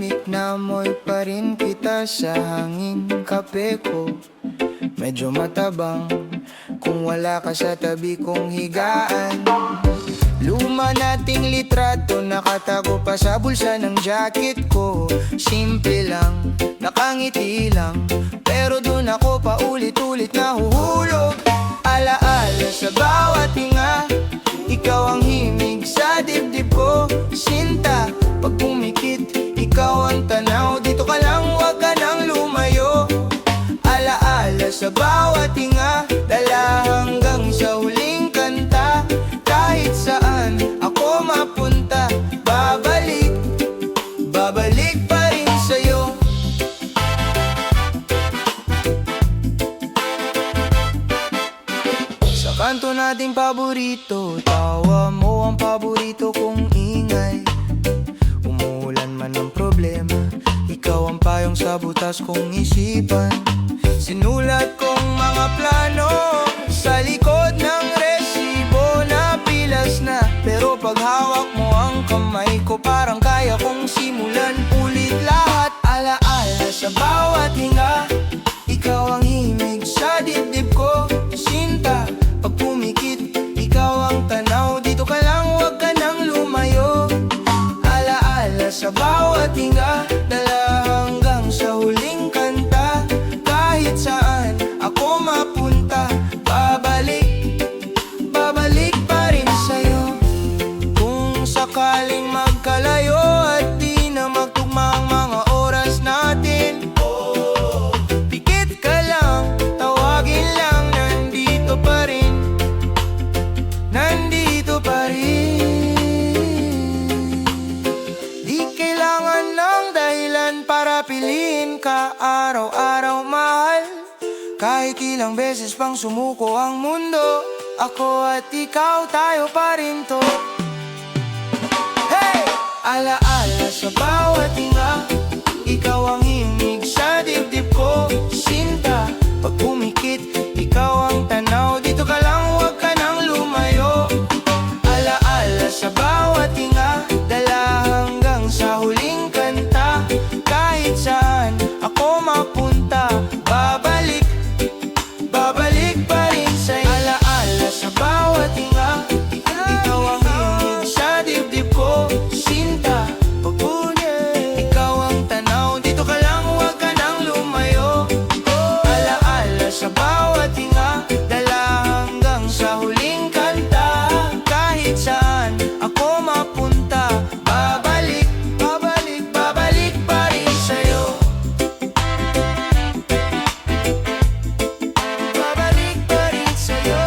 Ngunit namoy pa rin kita sa hangin. Kape ko medyo matabang kung wala ka sa tabi kong higaan. Luma nating litrato nakatago pa sa bulsa ng jacket ko. Simple lang, nakangiti lang, pero dun ako paulit-ulit nahuhulog. Alaala sa bawat hinga, ikaw ang himig sa dibdib ko. Sinta, pag pumikit, ikaw ang tanaw. Dito ka lang, wag ka nang lumayo. Alaala sa bawat hinga, dala hanggang sa huling kanta. Kahit saan ako mapunta, babalik, babalik pa rin sa'yo. Sa kanto nating paborito, tawa mo ang paborito kong ingay. Umuulan man ng problema, ikaw ang payong sa butas kong isipan. Sinulat kong mga plano sa likod ng resibo na pilas na. Pero pag hawak mo ang kamay ko, parang kaya kong simulan ulit lahat. Alaala sa bawat hinga, ikaw ang himig sa dibdib ko. Sinta, pag pumikit, ikaw ang tanaw. Dito ka lang, wag ka nang lumayo. Alaala sa bawat hinga, dala hanggang sa huling kanta. Kahit saan ako mapunta, babalik, babalik pa rin sa'yo. Kung sakaling magkalayo at di na magtugma ang mga oras natin, pikit ka lang, tawagin lang, nandito pa rin, nandito pa rin. Di kailangan ng dahilan para piliin ka araw-araw, mahal. Kahit ilang beses pang sumuko ang mundo, ako at ikaw, tayo pa rin to. Hey! Alaala sa bawat hinga, ikaw ang himig sa dibdib ko. Sinta, pag pumikit, ikaw ang tanaw. Dito ka lang, wag ka nang lumayo. Alaala sa bawat hinga, dala hanggang sa huling kanta. Kahit saan ako mapunta, babalik, babalik pa rin sa'yo. Alaala sa bawat hinga, ikaw ang himig sa dibdib ko. Sinta, pag pumikit, ikaw ang tanaw. Dito ka lang, wag ka nang lumayo. Alaala sa bawat hinga, dala hanggang sa huling kanta. Kahit saan ako mapunta, babalik, babalik, babalik pa rin sa'yo. Babalik pa rin sa'yo.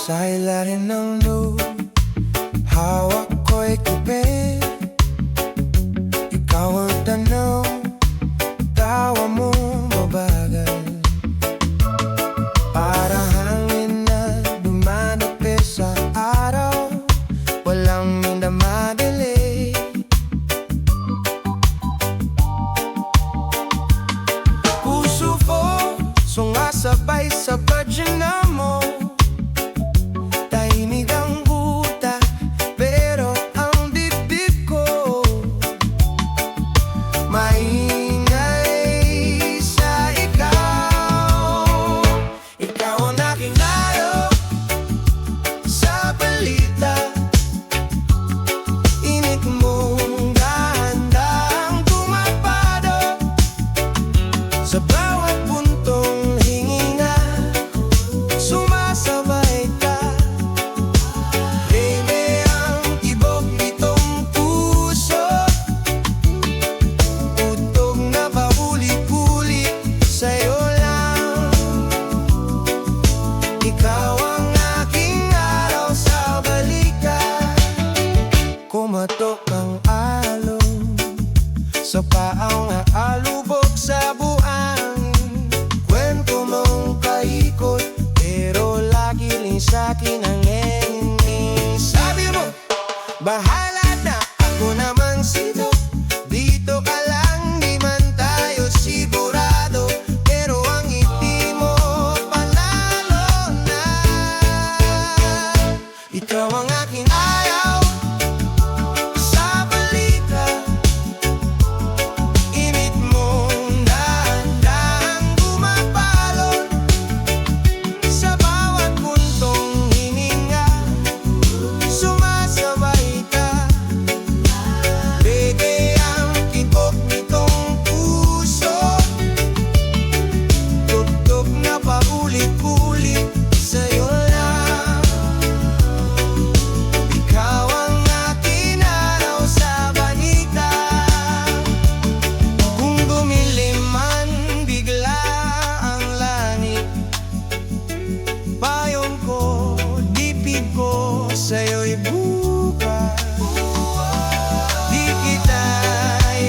Sa ilalim ng loob, hawak ko'y kape. Ikaw ang tanaw, tawa mo mabagal. Para hangin na dumadape sa araw, walang minamadali. Puso ko sumasabay sa pagina mo. Tahimik ang buta, pero ang dibdib ko maingay sa ikaw. Ikaw ang aking layo sa balita. Init mong dahan-dahang tumapado sa bawat puntong hinginga. Sumasabay ka, baby, ang tibok nitong puso. Utog na paulit-ulit sa'yo lang. Ikaw ang aking araw sa balikan. Kumatok ang alon sa paang aalubog sa buhangin. Kwento mong kaikot, pero lagi rin sa'kin ang ngengin. Bahala na, ako naman sito. Dito ka lang, di man tayo sigurado. Pero ang ngiti mo, panalo na. Ikaw ang aking ayaw sa balikat. Init mong dahan-dahang bumapalon sa bawat puntong hininga. Sumasabay ka. Bebe ang tibok nitong puso. Tugtog na paulit-ulit sa'yo lang. Ikaw ang aking araw sa balikat. Kung dumilim man bigla ang langit, payong ko, dipid ko sa'yo'y bukas. Di kita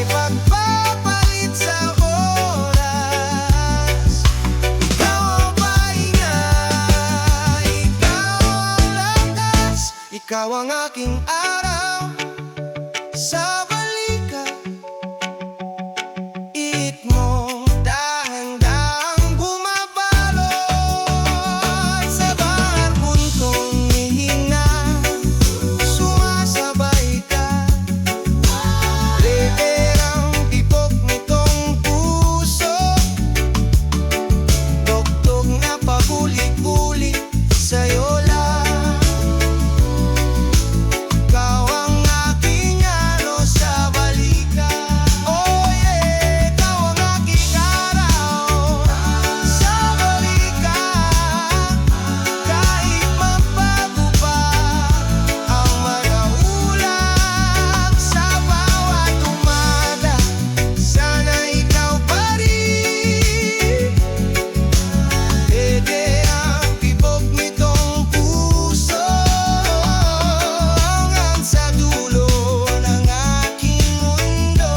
ipagpapalit sa oras. Ikaw ang pahinga, ikaw ang lakas. Ikaw ang aking araw sa balikat. Iit mo dahang-dahang bumabalot sa bawat puntong hihina. Sumasabay ka. Lebe ang tibok nitong puso. Tugtog na paulit-ulit sa'yo lang. Ikaw ang aking ano sa balikat. Oh yeah, ikaw ang aking araw sa balikat. Kahit magbago pa ang mga ulam sa bawat umaga, sana ikaw pa rin. Pwede ang tibok nitong puso hanggang sa dulo ng aking mundo.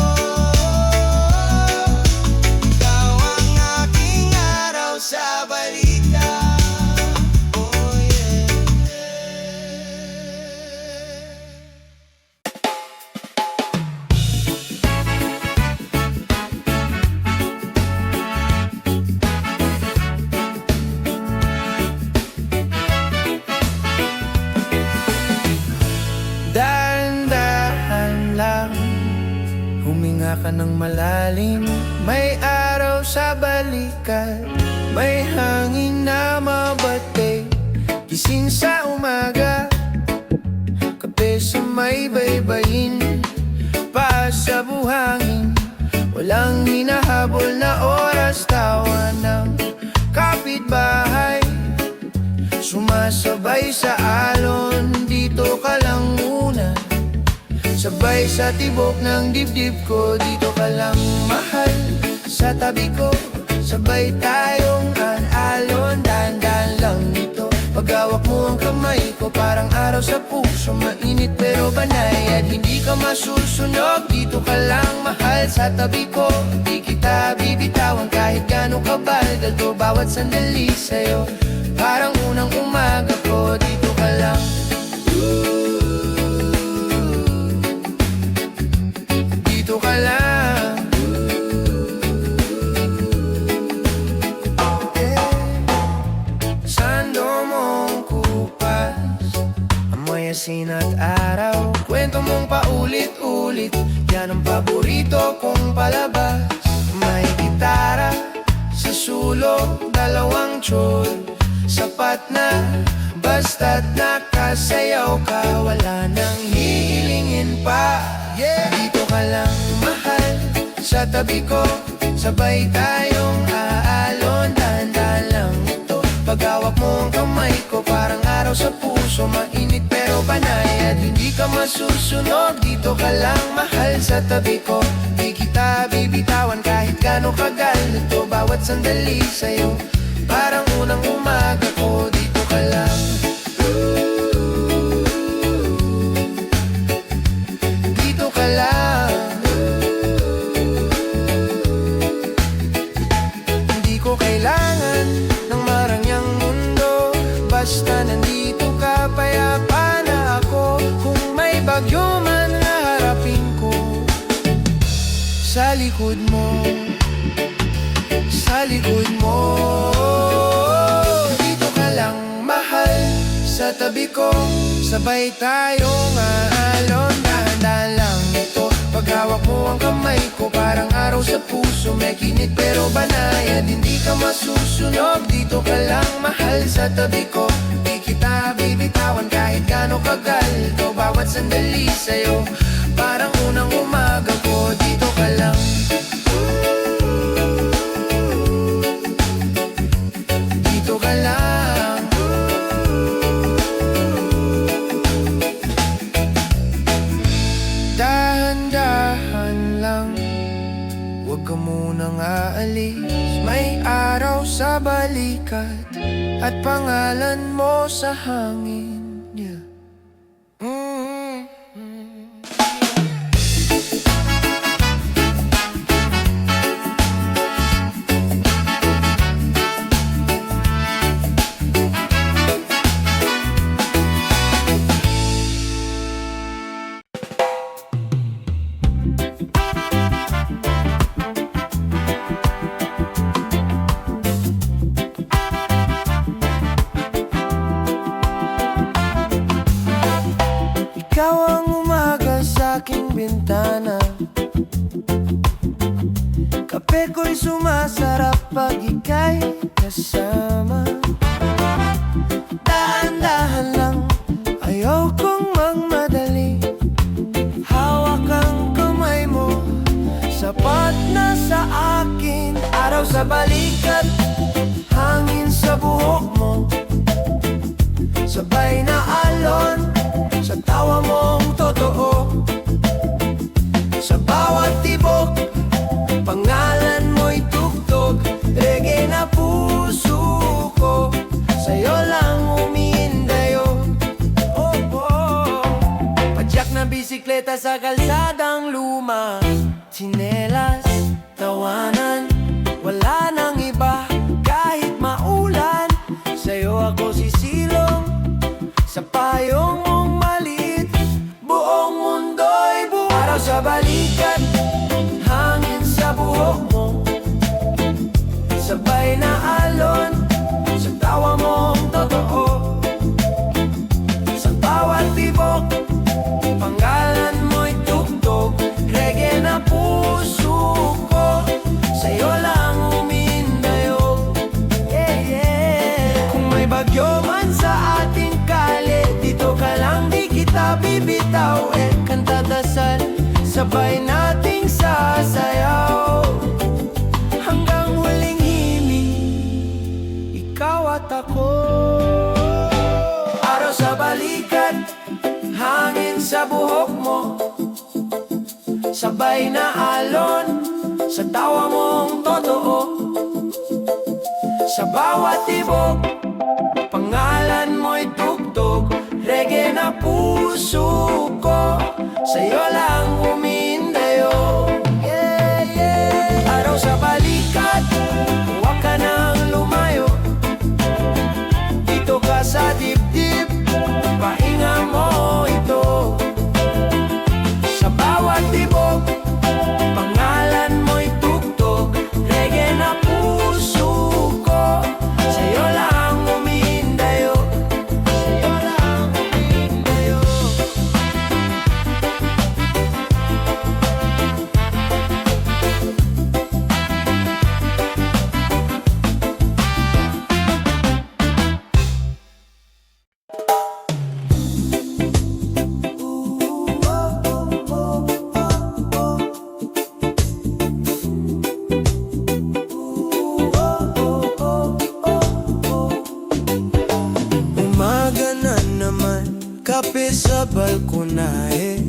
Ikaw ang aking araw sa balikat. Oh yeah. Dahan-dahan lang, huminga ka ng malalim. May araw sa balikat, may hangin na mabate. Gising sa umaga, kape sa may baybayin. Paa sa buhangin, walang hinahabol na oras. Tawa ng kapitbahay, sumasabay sa alon. Dito ka lang muna, sabay sa tibok ng dibdib ko. Dito ka lang mahal, sa tabi ko. Sabay tayong alon, dahan-dahan lang nito. Paghawak mo ang kamay ko, parang araw sa puso. Mainit pero banay at hindi ka masusunog. Dito ka lang mahal, sa tabi ko. Di kita bibitawan kahit gaano kabal. Dalto bawat sandali sa'yo, parang unang umaga ko. Dito ka lang. Dito ka lang. Sando mong kupas, amoy asin at araw. Kwento mong paulit-ulit, yan ang paborito kong palabas. May gitara sa sulok, dalawang tiyol. Sapat na, basta't nakasayaw ka. Wala nang hihilingin pa. Dito ka lang mahal, sa tabi ko. Sabay tayong aalon, dahan-dahan lang ito. Paghawak mo ang kamay ko, parang araw sa puso. Mainit pero banay at hindi ka masusunog. Dito ka lang mahal, sa tabi ko. Di kita bibitawan kahit gaano kagal. Ito bawat sandali sa'yo, parang unang umaga ko. Dito ka lang. Dito ka lang. Hindi ko kailangan ng marangyang mundo. Basta nandito ka, payapa na ako. Kung may bagyo sa likod mo, sa likod mo. Dito ka lang mahal, sa tabi ko, sabay tayong aalon. Dahan-dahan lang ito, paghawak mo ang kamay ko, parang araw sa puso, may kinit pero banayad, hindi ka masusunog. Dito ka lang mahal, sa tabi ko, di kita bibitawan kahit gaano kagalto. Bawat sandali sa'yo, parang unang umaga ko. Dito ka lang, dito ka lang. Dahan-dahan lang, huwag ka munang aalis. May araw sa balikat at pangalan mo sa hangin, yeah. Ikaw ang umaga sa aking bintana, kape ko'y sumasarap pag ika'y kasama. Dahan-dahan lang, ayaw kong magmadali, hawak ang kamay mo, sapat na sa akin. Araw sa balikat, hangin sa buhok mo, sabay na alon sa tawa mong totoo. Sa bawat tibok, pangalan mo'y tugtog, reggae na puso ko, sa'yo lang umiindayo. Oh, oh. Padyak na bisikleta sa kalsadang luma, tsinelas, tawanan, wala nang iba kahit maulan. Sa'yo ako sisilong, sa payong mong maliit, buong mundo'y buo. Araw sa balikat, hangin sa buhok mo, sabay na alon sa tawa mong totoo. Sa bawat tibok, pangalan mo'y tugtog, reggae na puso ko, sa'yo lang umindayog. Yeah, yeah. Kung may bagyo man sa ating kali, dito ka lang, di kita bibitaw. Kanta dasal, sabay nating sasayaw, hanggang huling himig, ikaw at ako. Araw sa balikat, hangin sa buhok mo, sabay na alon sa tawa mong totoo. Sa bawat tibok, pangalan mo'y tugtog, reggae na puso ko, sa'yo lang umiindayo. Yeah, yeah. Araw sa balikat, huwag ka nang lumayo, dito ka sa dibdib, pahinga mo ito. Sa bawat tibok, pangalan mo'y tugtog, reggae na puso ko, sa'yo lang umiindayo, sa'yo lang umiindayo. Umaga na naman, kape sa balkonahe,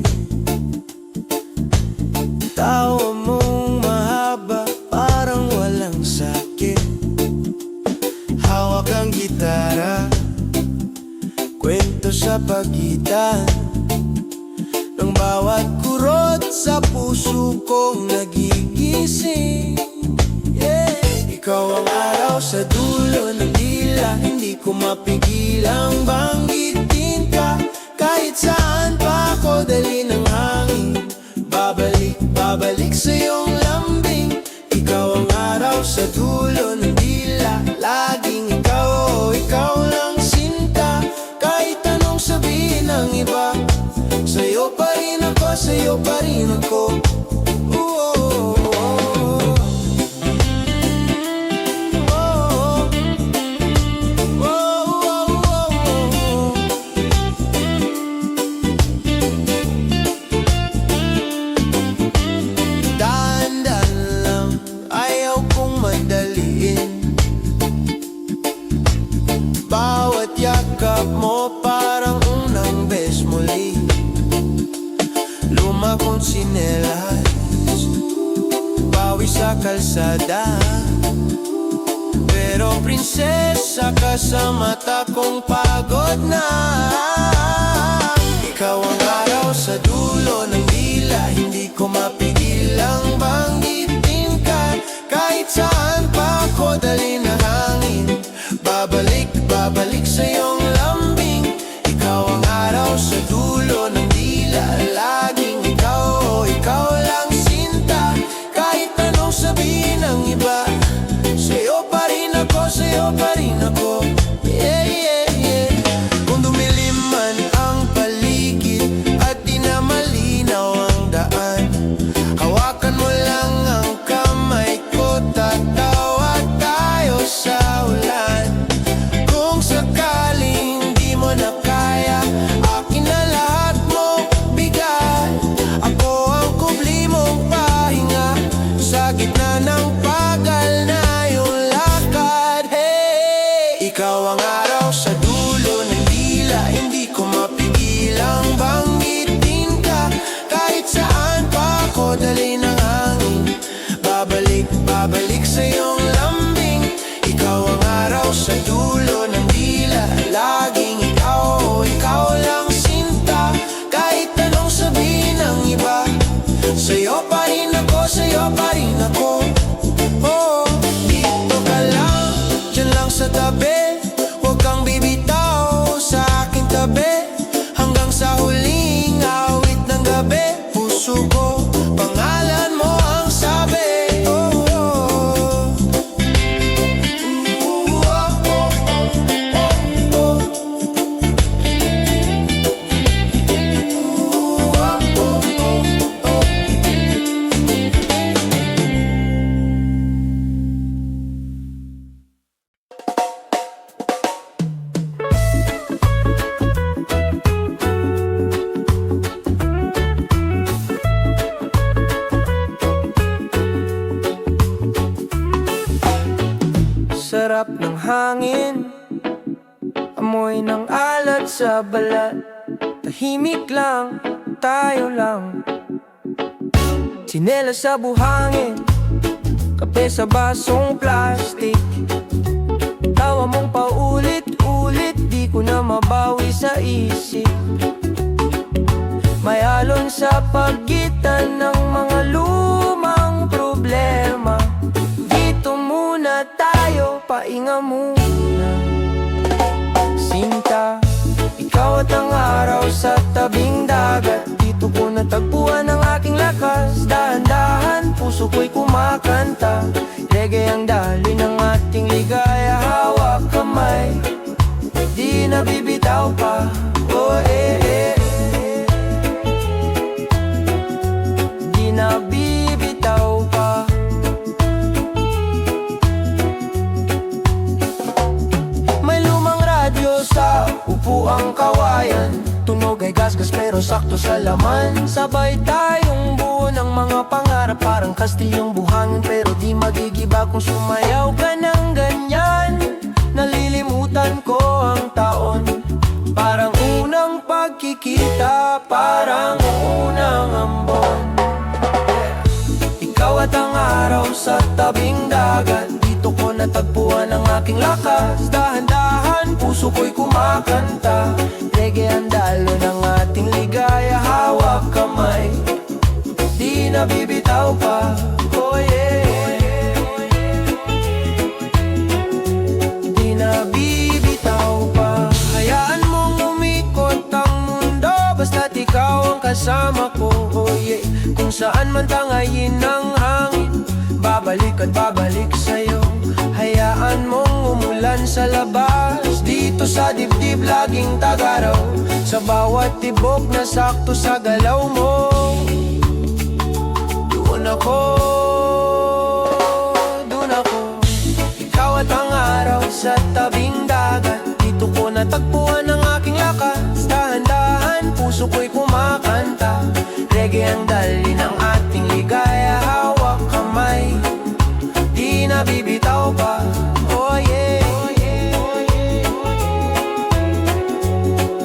tawa mong mahaba, parang walang sakit. Hawak ang gitara, kwento sa pagitan ng bawat kurot sa puso kong nagigising. Yeah. Ikaw ang araw sa dulo ng dila, hindi ko mapigilang banggitin ka. Kahit saan pa ako dali ng hangin, babalik sa iyong laman. sa'yo pa rin ako. Dahan-dahan lang, ayaw kong madaliin. Bawat yakap mo parang unang beses muli. Luma kong tsinelas, bawi sa kalsada. Pero prinsesa ka sa mata kong pagod na. Ikaw ang araw sa dulo ng dila, hindi ko mapigilang banggitin ka. Kahit saan pa ako dali na hangin, babalik sa iyong lambing. Ikaw ang araw sa dulo ng dila, laging ikaw, ikaw lang sinta. Kahit anong sabihin ng iba, sa'yo pa rin ako, sa'yo pa rin ako. Yeah, yeah, yeah. Kung dumilim man ang paligid at di na malinaw ang daan, hawakan mo lang ang kamay ko, tatawa tayo sa ulan. Kung sakaling di mo na kaya, akin na lahat mo bigay. Ako ang kubli mong pahinga, sa gitna ng pagal na iyong lakad. Hey! Ikaw ang araw sa dulo ng dila, hindi ko mapigilang banggitin ka. Kahit saan pa ako dali ng hangin, babalik sa iyong lambing. Ikaw ang araw sa dulo ng dila, laging ikaw, ikaw lang sinta. Kahit anong sabihin ng iba, sa'yo pa rin ako, sa'yo pa rin ako. Oh, dito ka lang, dyan lang sa tabi. Huwag kang bibitaw sa aking tabi, hanggang sa huling awit ng gabi. Puso ko, pangalan mo ang sabi. Oh, oh. Sarap ng hangin, amoy ng alat sa balat. Tahimik lang, tayo lang. Tsinelas sa buhangin, kape sa basong plastic. Tawa mong paulit-ulit, di ko na mabawi sa isip. May alon sa pagitan ng mga lumang problema. Dito muna tayo, pahinga muna. Sinta, ikaw at ang araw sa tabing dagat. Dito ko natagpuan ang aking lakas. Dahan-dahan, puso ko'y kumakanta. Reggae ang daloy ng ating ligaya. Hawak kamay, di nabibitaw pa. Oh, di nabibitaw pa. May lumang radyo sa upuang kawayan. Tunog ay gasgas pero sakto sa laman. Sabay tayong buo ng mga pangarap, parang kastilyong buhangin pero di magigiba kung sumayaw ka ng ganyan. Nalilimutan ko ang taon, parang unang pagkikita, parang unang ambon. Ikaw at ang araw sa tabing dagat. Dito ko natagpuan ang aking lakas. Dahan-dahan, puso ko'y kumakanta. Reggae ang dalo ng ating ligaya. Hawak kamay, di nabibitaw pa. Oh yeah, di nabibitaw pa. Hayaan mong umikot ang mundo, basta't ikaw ang kasama ko. Oh yeah, kung saan man tangayin ng hangin, babalik at babalik sa'yo. Hayaan mong umulan sa labas, dito sa dibdib laging tagaraw. Sa bawat tibok na sakto sa galaw mo. dun ako, dun ako. Ikaw at ang araw sa tabing dagat, dito ko natagpuan ang aking lakas. Dahan-dahan, puso ko'y kumakanta. Reggae ang dali ng ating ligaya. Hawak kamay, di nabibitaw pa. Oh yeah,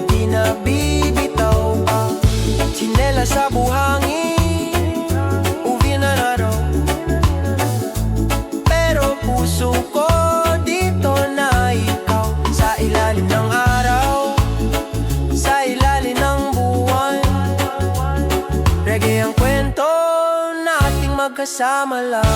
di nabibitaw pa. Tsinela sa buhangin, uwi na araw, pero puso ko dito na ikaw. Sa ilalim ng araw, sa ilalim ng buwan, reggae ang kwento nating magkasama lang.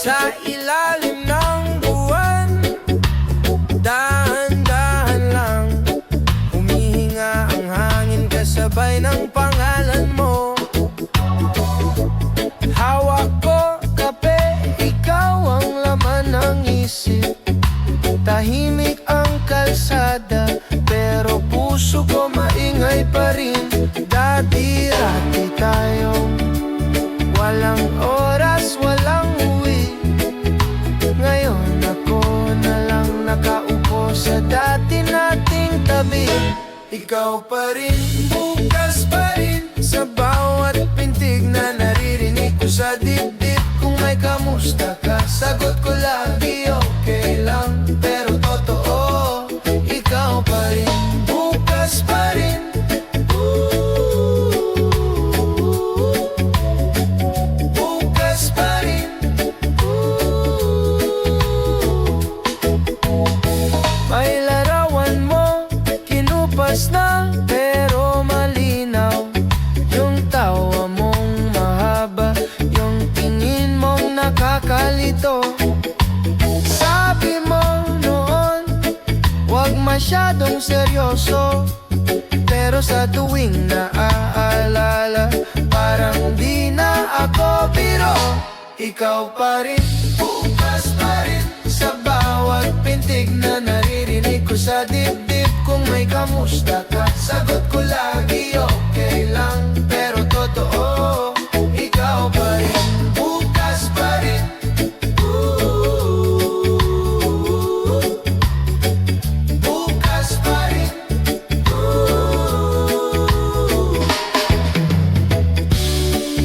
Sa ilalim ng buwan, dahan-dahan lang, humihinga ang hangin kasabay ng pangalan mo. Hawak ko kape, ikaw ang laman ng isip. Tahimik ang kalsada, pero puso ko maingay pa rin. Dati-rati tayong walang oras, walang uwi. Ngayon ako na lang nakaupo sa dati nating tabi. Ikaw pa rin, bukas pa rin, sa bawat pintig na naririnig ko sa dibdib. Kung may kamusta ka, sagot ko lagi okay lang. Pero totoo, ikaw pa rin, bukas pa rin. Bukas pa rin. May larawan mo, kinupas na, pero malinaw. Yung tawa mong mahaba, yung tingin mong nakakalito. Sabi mo noon, wag masyadong seryoso, pero sa tuwing naaalala, parang di na ako biro. Ikaw pa rin, bukas pa rin, sa bawat pintig na naririnig ko sa dibdib. Kung may kamusta ka, sagot ko lagi okay lang. Pero totoo, ikaw pa rin, bukas pa rin. Bukas pa rin.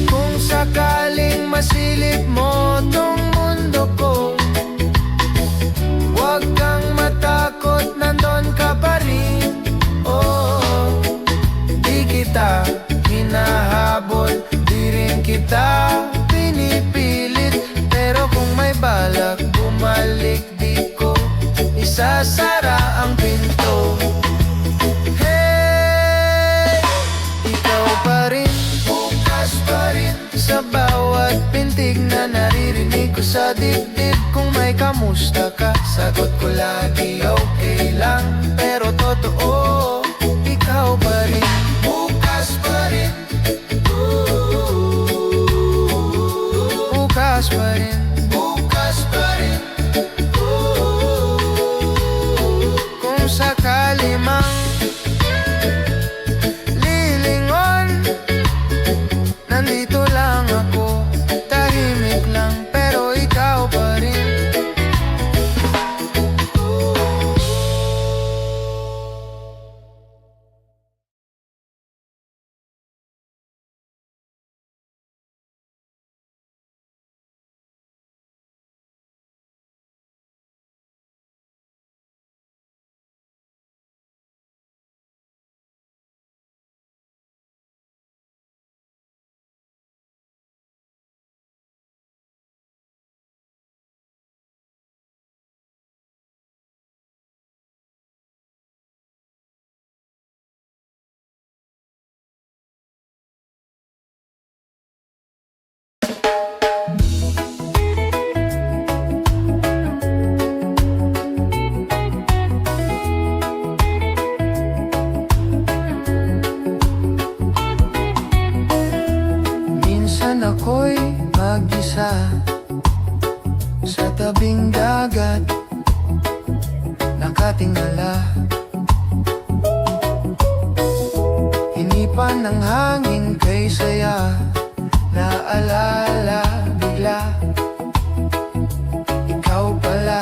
Kung sakaling masilip mo tong mundo ko, huwag kang matakot, nandun ka pa rin. Oh, di kita hinahabol, di rin kita pinipilit. Pero kung may balak bumalik, di ko isasara ang pinto. Hey, ikaw pa rin, bukas pa rin, sa bawat pintig na naririnig ko sa dibdib. Kung may kamusta ka, sagot ko lagi okay lang. Pero totoo, ikaw pa rin, bukas pa rin. Bukas pa rin, bukas pa rin. Kung sakali mang tabing dagat nakatingala. Hinipan ng hangin kay saya, naalala bigla ikaw pala.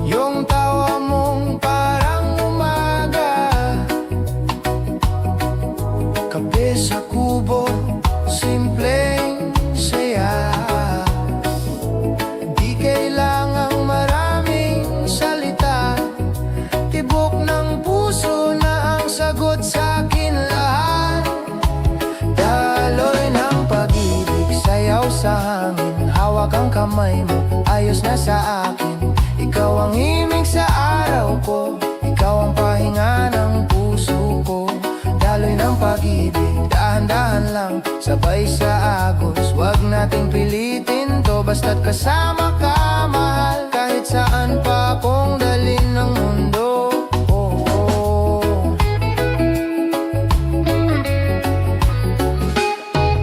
Yung tawa mong parang umaga, kape sa kubo, simpleng saya. Di kailangang maraming salita, tibok ng puso na ang sagot sa'kin lahat. Daloy ng pag-ibig, sayaw sa hangin, hawak ang kamay mo, ayos na sa akin. Ikaw ang himig sa araw ko, ikaw ang pahinga ng puso ko. Daloy ng pag-ibig, dahan-dahan lang, sabay sa agos. Huwag nating pilitin to, basta't kasama ka, mahal. Kahit saan pa akong dalhin ng mundo.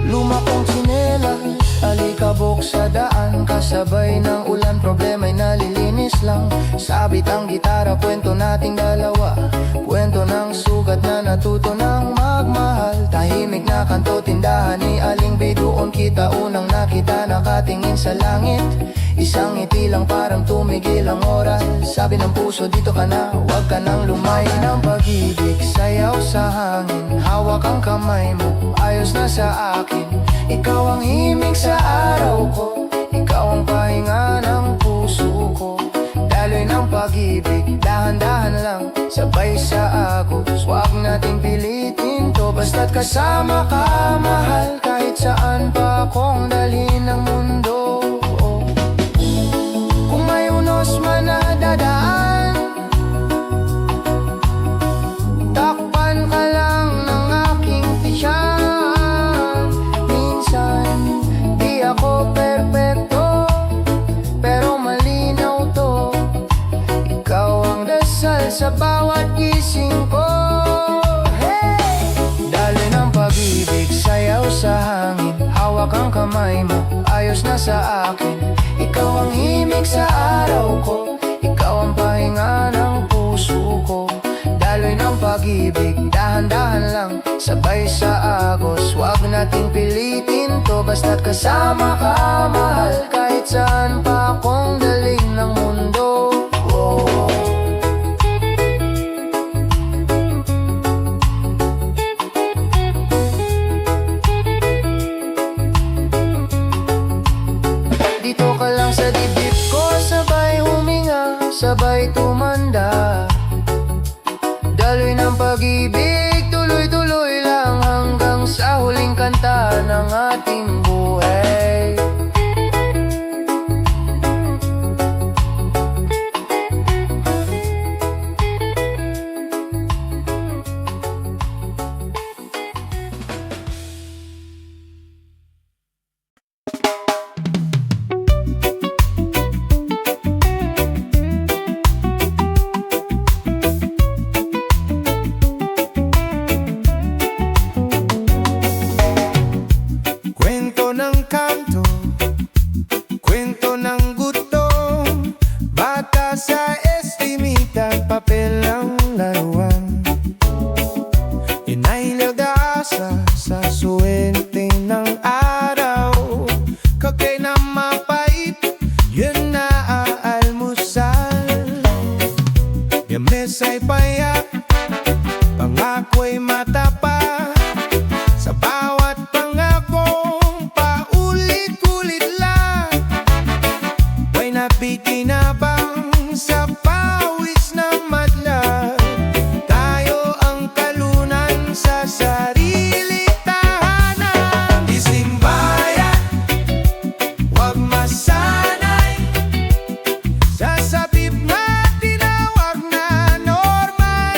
Luma kong tsinelas, alikabok sa daan, kasabay ng ulan, problema'y nalilinis lang. Sabit ang gitara, kwento nating dalawa, kwento ng sugat na natuto ng magmahal. Tahimik na kanto, tindahan ni Aling Bey, doon kita unang nakita, nakatingin sa langit. Isang ngiti lang, parang tumigil ang oras. Sabi ng puso, dito ka na, huwag ka nang lumayo. Ng pag-ibig, sayaw sa hangin, hawak ang kamay mo, ayos na sa akin. Ikaw ang himig sa araw ko, ikaw ang pahinga ng puso ko. Daloy ng pag-ibig, dahan-dahan lang, sabay sa agos. Huwag nating pilitin to, basta't kasama ka, mahal. Kahit saan pa akong dalhin ng mundo. Kung may unos man na dadaan, takpan ka lang ng aking tiyan. Minsan, di ako perfecto, pero malinaw to. Ikaw ang dasal sa bawat gising ko. Hey! Daloy ng pag-ibig, sayaw sa hangin, hawak ang kamay mo, ayos na sa akin. Ikaw ang himig sa araw ko, ikaw ang pahinga ng puso ko. Daloy ng pag-ibig, dahan-dahan lang, sabay sa agos. Huwag nating pilitin to, basta't kasama ka, mahal. Kahit saan pa akong dalhin ng mundo. Oh. Dito ka lang sa dibdib ko, sabay huminga, sabay tumanda. Daloy ng pag-ibig, tuloy-tuloy lang, hanggang sa huling kanta ng ating buhay. Kwento ng kanto, kwento ng gutom, bata sa estimitan, papel ang laruan. Inailagasa sa suwente ng araw, kakay na mapait, yun na aalmusal. Yames ay payak, pangako'y matapa, sa bawat pangakong paulit-ulit lang, may napikinabang sa pawis ng madla. Tayo ang talunan sa sarili tahanan. Isimbayan, huwag masanay sa sabib na tinawag na normal.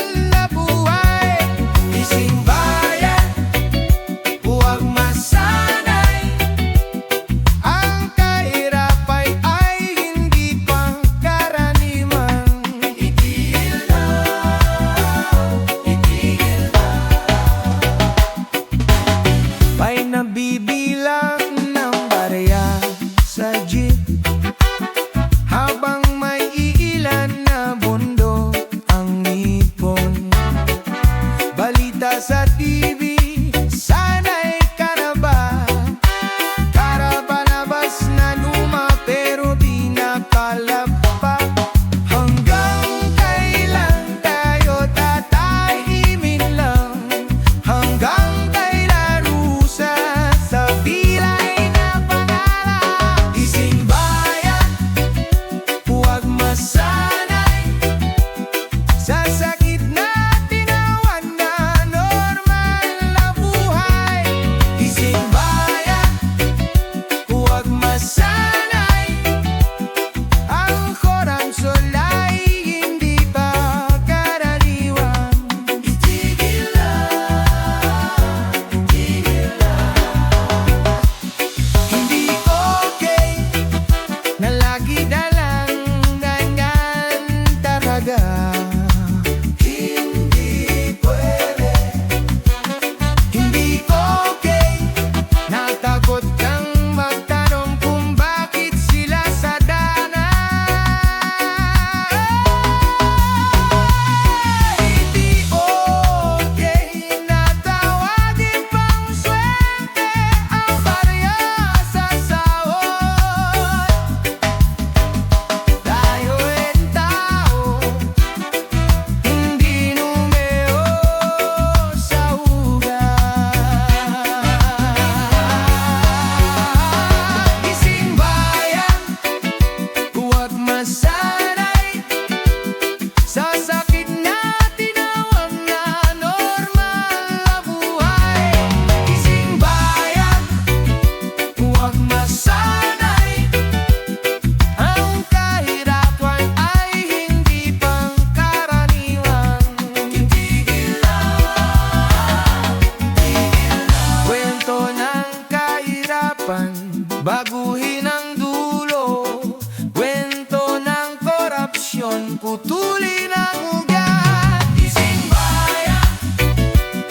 putulin ang ugat. Gising bayan,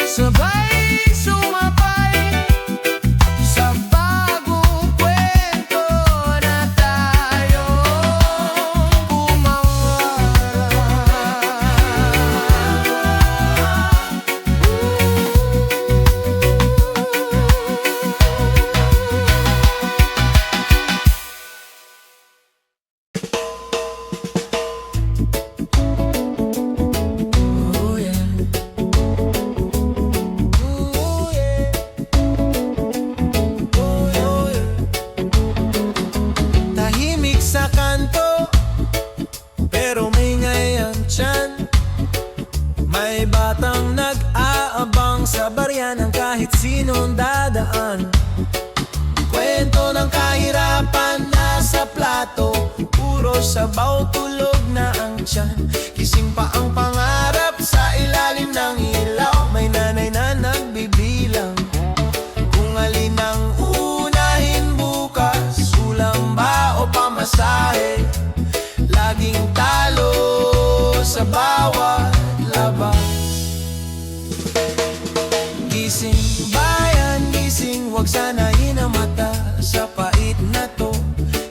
sabay sumabay sa bagong kwento na tayong gumawa. Oh yeah. Oh yeah. Oh yeah. Tahimik sa kanto, pero may ngayang tiyan. May batang nag-aabang sa baryanan kahit sinong dadaan. Kwento ng kahirapan nasa plato, puro sabaw, tulog na ang tiyan. Gising pa ang pangarap sa ilalim ng ilaw. May nanay na nagbibilang kung alin ang unahin bukas, ulam ba o pamasahe. Laging talo sa bawat labas. Gising bayan, gising, wag sanayin ang mata sa pait na to.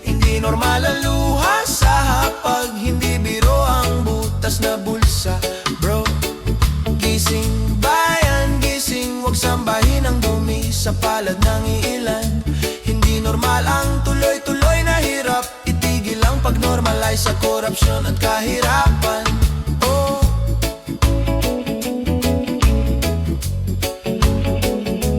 Hindi normal ang luha sa hapag, hindi biro ang butas na bulsa, bro. Gising bayan, gising, wag sambahin ang dumi sa palad ng iilan. Hindi normal ang tuloy-tuloy na hirap, itigil ang pag-normalize sa korupsyon at kahirapan. Oh,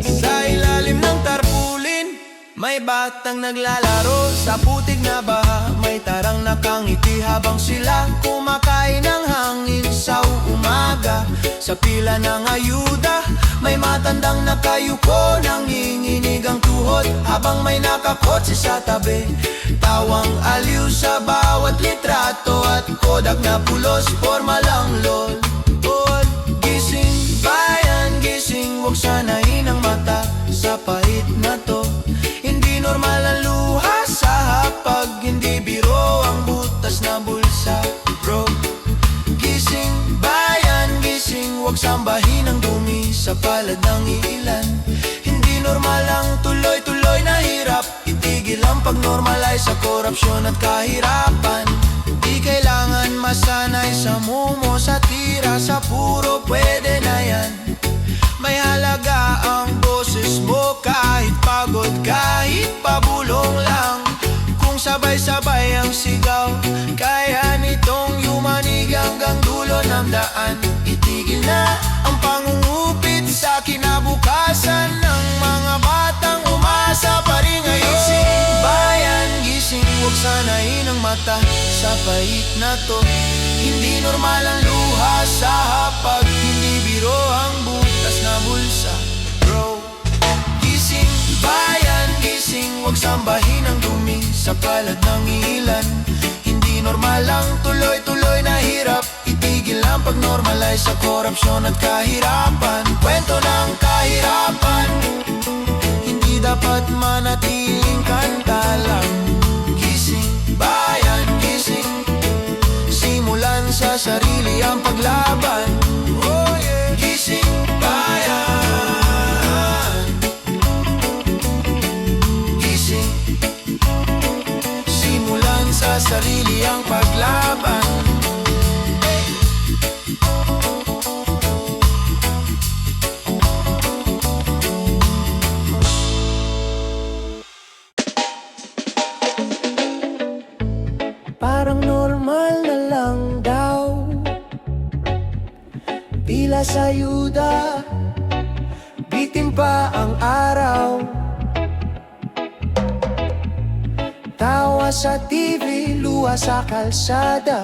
sa ilalim ng tarpulin, may batang naglalaro sa putik na baha. May tarang nakangiti habang sila kumakain ng hangin sa umaga. Sa pila ng ayuda, may matandang nakayuko, nanginginig ang tuhod habang may nakakotse sa tabi. Tawang aliw sa bawat litrato at kodak na pulos, forma lang lol. Gising bayan, gising, wag sanayin ang mata sa pait na to. Hindi normal ang luha sa hapag, hindi biro ang butas na bulsa, bro. Gising bayan, gising, wag sambahin ang dumi sa palad ng ilan. Hindi normal ang tuloy-tuloy na hirap, itigil ang pag-normalize sa korupsyon at kahirapan. Di kailangan masanay sa mumo, sa tira, sa puro pwede na yan. May halaga ang boses mo kahit pagod, kahit pabulong lang. Kung sabay-sabay ang sigaw, kaya nitong yumanig hanggang dulo ng daan. Itigil na ang pangungupit sa kinabukasan ng mga batang umasa pa rin ngayon. Gising bayan, gising, huwag sanayin ang mata sa pait na to. Hindi normal ang luha sa hapag, hindi biro ang butas na bulsa, bro. Gising bayan, gising, huwag sambahin ang dumi sa palad ng ilan. Hindi normal ang tuloy-tuloy na hirap, itigil ang pag-normalize sa korupsyon at kahirapan. Kwento ng kahirapan, hindi dapat manatiling kanta lang. Gising bayan, gising, simulan sa sarili ang paglaban. Oh yeah. Gising bayan, gising, simulan sa sarili ang paglaban. Parang normal na lang daw, pila sa ayuda, bitin pa ang araw. Tawa sa TV, luha sa kalsada,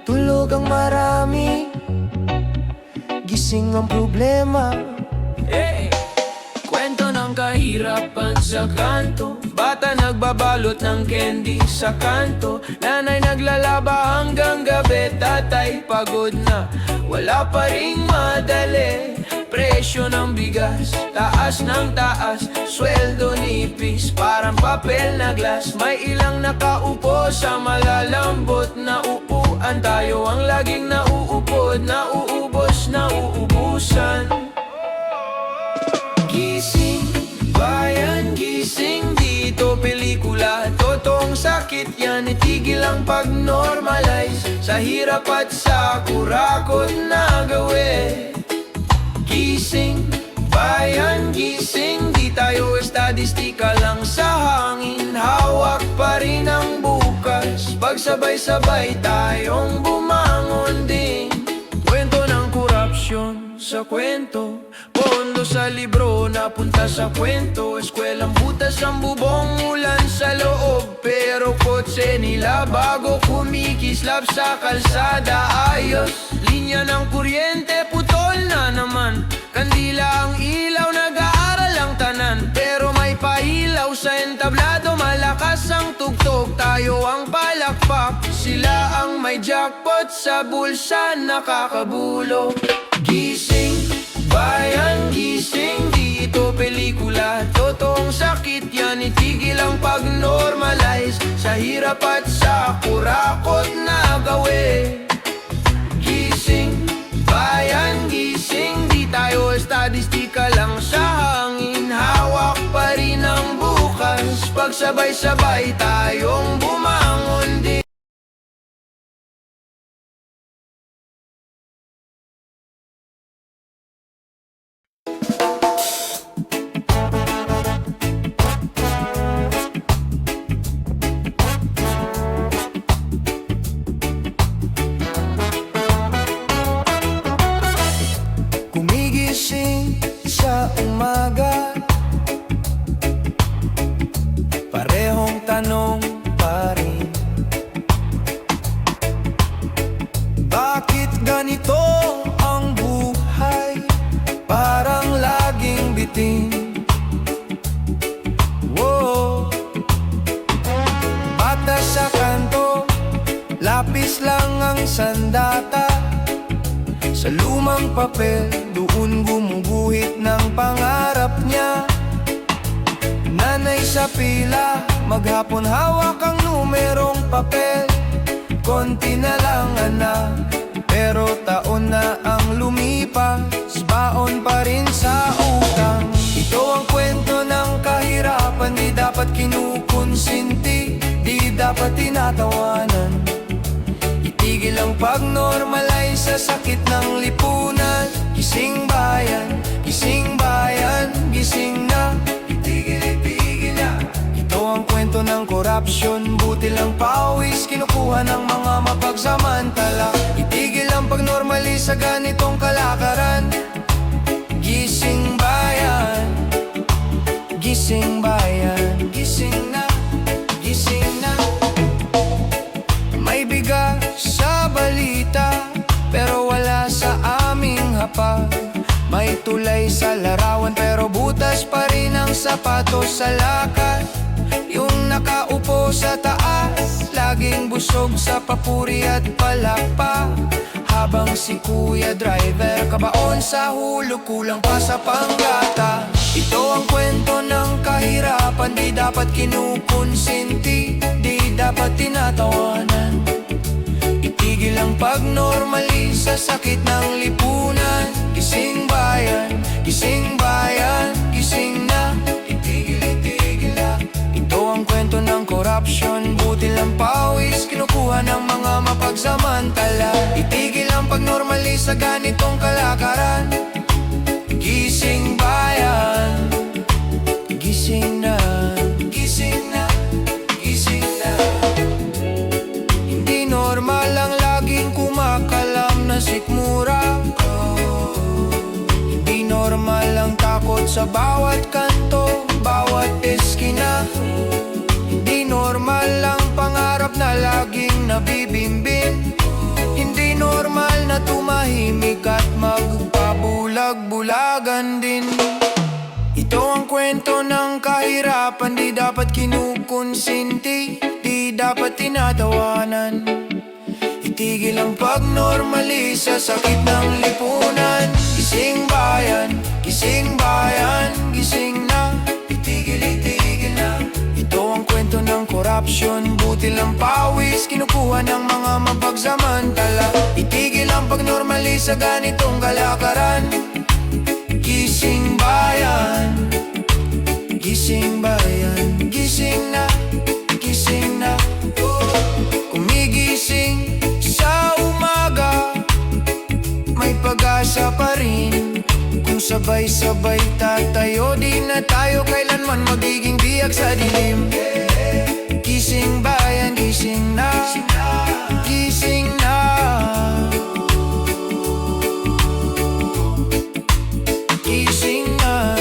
tulog ang marami, gising ang problema. Hey! Kwento ng kahirapan sa kanto, bata nagbabalot ng candy sa kanto, nanay naglalaba hanggang gabi, tatay pagod na, wala pa ring madali. Presyo ng bigas, taas ng taas, sweldo nipis, parang papel na glass. May ilang nakaupo sa malalambot na upuan. ang pag-normalize sa hirap at sa kurakot na gawin. Gising, bayan, gising, di tayo estadistika lang sa hangin. Hawak pa rin ang bukas, pagsabay-sabay tayong bumangon din. Kwento ng korupsyon sa kwento, pondo sa libro napunta sa kwento. Eskwelang butas ang bubong, ulan sa loob, pero kotse nila bago kumikislap sa kalsada. Ayos, linya ng kuryente, putol na naman. Kandila ang ilaw, nag-aaral ang tanan, pero may pailaw sa entablado. Malakas ang tugtog, tayo ang palakpak. Sila ang may jackpot sa bulsa, nakakabulo. Gising, bayan, gising, di ito pelikula, totoong sakit yan. Itigil ang pag-normalize sa hirap at sa kurakot na gawin. Gising, bayan, gising, di tayo estadistika lang sa hangin. Hawak pa rin ang bukas, pagsabay-sabay tayong bumangon din. Gumigising sa umaga, parehong tanong pa rin. Bakit ganito ang buhay? Parang laging bitin. Whoa. Bata sa kanto, lapis lang ang sandata. Sa lumang papel, doon gumuguhit ng pangarap niya. Nanay sa pila, maghapon hawak ang numerong papel. Konti na lang anak, pero taon na ang lumipas. Baon pa rin sa utang. Ito ang kwento ng kahirapan, di dapat kinukonsinti, di dapat tinatawanan. Itigil ang pag-normalize sa sakit ng lipunan. Gising bayan, gising bayan, gising na. Itigil na. Ito ang kwento ng korupsyon, buti lang pawis kinukuha ng mga mapagsamantala. Itigil ang pag-normalize sa ganitong kalakaran. Gising bayan, gising bayan, gising na, gising na. May bigas sa balita, pero wala sa aming hapag. May tulay sa larawan, pero butas pa rin ang sapatos sa lakad. Yung nakaupo sa taas, laging busog sa papuri at palakpak. Habang si kuya driver, kabaon sa hulog, kulang pa sa panggata. Ito ang kwento ng kahirapan, di dapat kinukonsinti, di dapat tinatawanan. Itigil ang pag-normalize sa sakit ng lipunan. Gising bayan, gising bayan, gising na. Itigil na. Ito ang kwento ng korupsyon, buti lang pawis kinukuha ng mga mapagsamantala. Itigil ang pag-normalize sa ganitong kalakaran. Gising bayan, gising na, gising na, gising na. Hindi normal ang laging kumakalam na sikmura. Hindi normal ang takot sa bawat kanto, bawat eskina. Hindi normal ang pangarap na laging nabibimbing. Hindi normal na tumahimik at magpabulag-bulagan din. Ito ang kwento ng kahirapan, di dapat kinukonsinti, di dapat tinatawanan. Itigil ang pag-normalize sa sakit ng lipunan. Gising bayan, gising bayan, gising na. Itigil na. Ito ang kwento ng korupsyon, buti lang pawis kinukuha ng mga mapagsamantala. Itigil ang pag-normalize sa ganitong kalakaran. Gising bayan, gising bayan, gising na, gising na. Sabay-sabay tatayo, di na tayo kailanman magiging biyag sa dilim. Gising bayan, gising na, gising na. Gising na.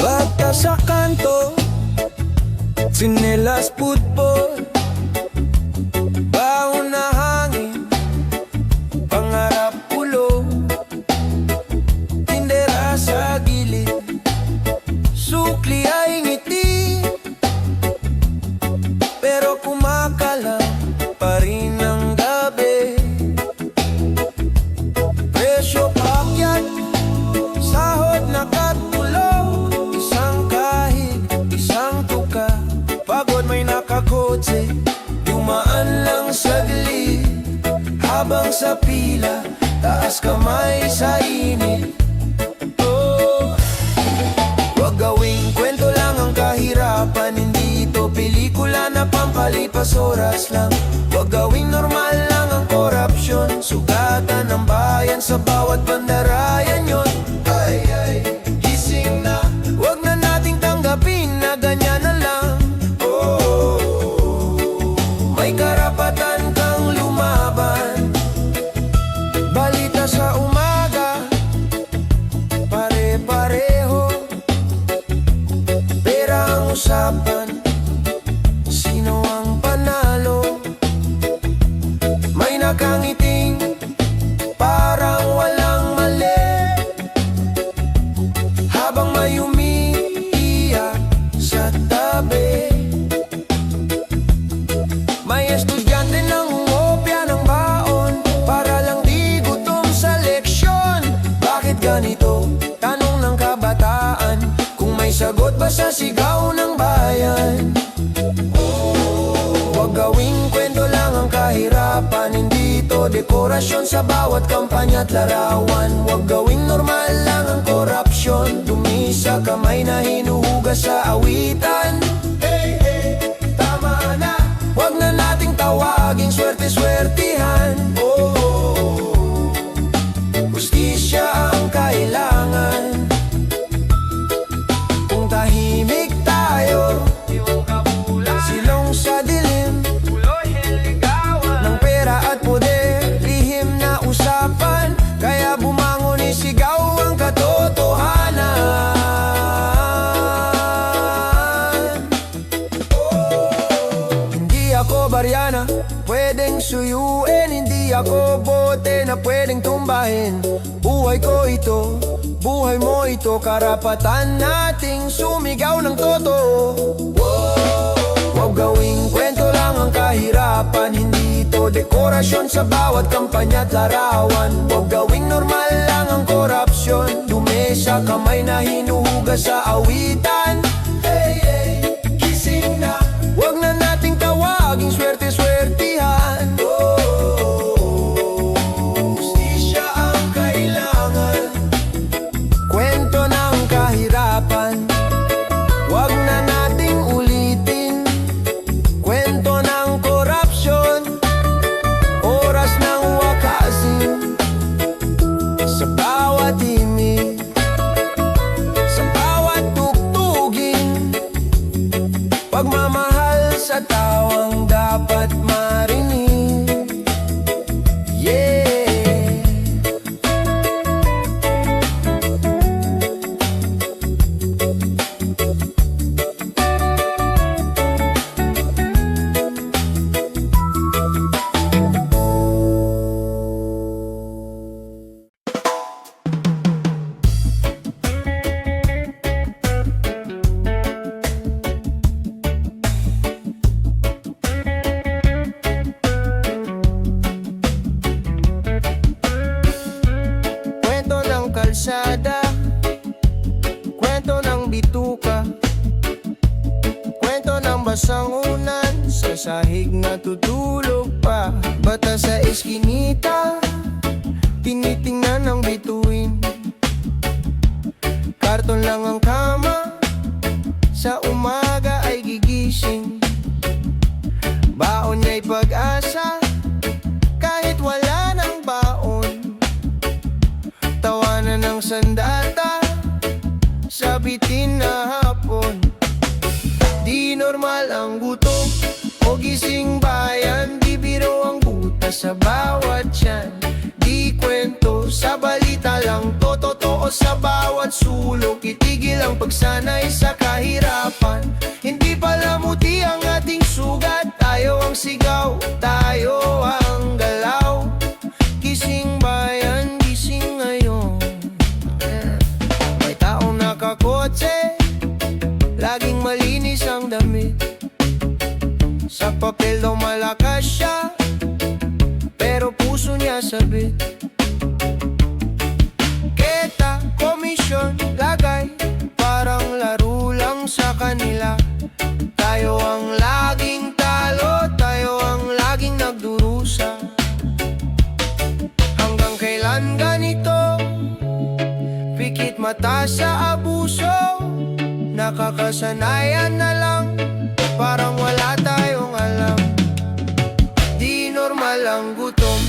Bata sa kanto, sinelas football, baon na hangin, pangarap ulo, tindera sa gilid, sukli ay ngiti, pero kumakalam pa rin ang gabi. Presyo pakyat, sahod nakatulog, isang kahig, isang tuka, pagod may nakakotse, dumaan lang saglit, habang sa pila, taas kamay sa init. Oh, wag gawing kwento lang ang kahirapan, hindi ito pelikula na pampalipas oras lang. Wag gawing normal lang ang korupsyon, sugatan ng bayan sa bawat bandarayan yon. Ay, ay, gising na, wag na nating tanggapin na ganyan na lang. Oh, may karapatan kang lumaban. Balita sa umaga, pare-pareho, pera ang usapan, sino ang panalo? May nakangiting parang walang mali, habang may umiiyak sa tabi. May estudyante nang umopya ng baon para lang di gutom sa leksyon. Bakit ganito? Tanong ng kabataan, kung may sagot ba sa sigaw ng bayan? Huwag gawing kwento lang ang kahirapan, hindi ito dekorasyon sa bawat kampanya at larawan. Huwag gawing normal lang ang korupsyon, dumi sa kamay na hinuhugas sa awitan. Hey, hey, tama na, huwag na nating tawaging swerte-swertihan. Oh, hustisya ang kailangan. Kung tahimik tayo, silong sa dilim ng pera at poder, lihim na usapan, kaya bumangon isigaw ang katotohanan. Hindi ako baryana, pwedeng suyuin, hindi ako bote na pwedeng tumbahin. Buhay ko ito, buhay mo ito, karapatan nating sumigaw ng totoo. Huwag gawing kwento lang ang kahirapan, hindi ito dekorasyon sa bawat kampanya at larawan. Huwag gawing normal lang ang korupsyon, dumi sa kamay na hinuhugas sa awitan. Hey, hey, gising na, huwag na nating tawaging swerte-swertihan. Oh, hustisya ang kailangan. Kwento ng kahirapan, huwag na nating ulitin. Kwento ng korupsyon, oras ng wakasin, sa bawat himig, sa bawat tugtugin, pagmamahal sa tawang dapat marinig. Yeah. sangunan, sa sahig natutulog pa. Bata sa eskinita, tinitingnan ang bituin. Karton lang ang kama, sa umaga ay gigising. Baon niya'y pag-asa, kahit wala ng baon. Tawanan ng sandata, sa bitin na hapon. Di normal ang gutom o gising bayan, di biro ang butas sa bawat tiyan. Di kwento sa balita lang, to totoo sa bawat sulok. Itigil ang pagsanay sa kahirapan, hindi palamuti ang ating sugat. Tayo ang sigaw, tayo ang galaw. Gising bayan, gising ngayon. May taong nakakotse, laging malinis ang damit. Sa papel daw malakas siya, pero puso niya sabit. Kita, komisyon, lagay, parang laro lang sa kanila. Tayo ang laging talo, tayo ang laging nagdurusa. Hanggang kailan ganito? Pikit mata sa abuso, nakakasanayan na lang, parang wala tayong alam. Di normal ang gutom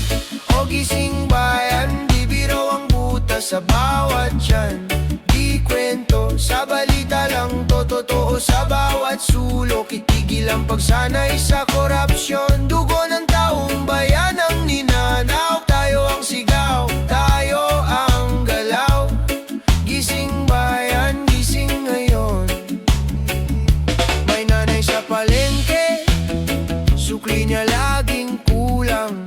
o gising bayan, di biro ang butas sa bawat tiyan. Di kwento sa balita lang, to totoo sa bawat sulok. Itigil ang pagsanay sa korupsyon, dugo ng taong bayan ang ninanaw. Tayo ang sigaw, tayo ang galaw. Gising bayan, gising ngayon. May nanay sa palengke, sukli niya laging kulang.